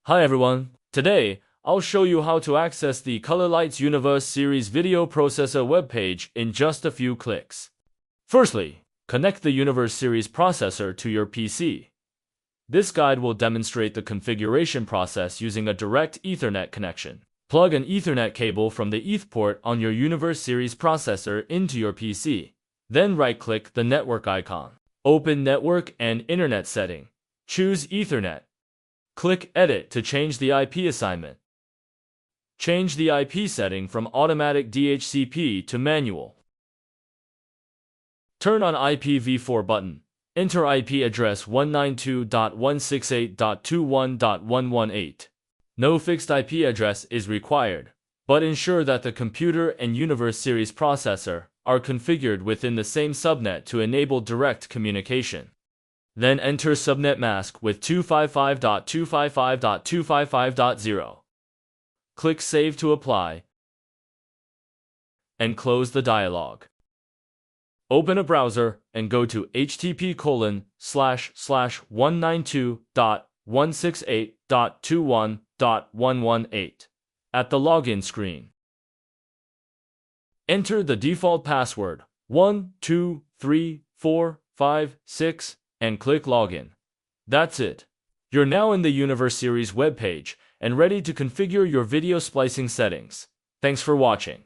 Hi everyone, today I'll show you how to access the Colorlight Universe Series video processor webpage in just a few clicks. Firstly, connect the Universe Series processor to your PC. This guide will demonstrate the configuration process using a direct Ethernet connection. Plug an Ethernet cable from the ETH port on your Universe Series processor into your PC. Then right-click the network icon. Open Network and Internet setting. Choose Ethernet. Click Edit to change the IP assignment. Change the IP setting from automatic DHCP to manual. Turn on IPv4 button. Enter IP address 192.168.21.118. No fixed IP address is required, but ensure that the computer and Universe Series processor are configured within the same subnet to enable direct communication. Then enter subnet mask with 255.255.255.0. Click Save to apply and close the dialog. Open a browser and go to http://192.168.21.118 at the login screen. Enter the default password 123456 and click Login. That's it. You're now in the Universe Series webpage and ready to configure your video splicing settings. Thanks for watching.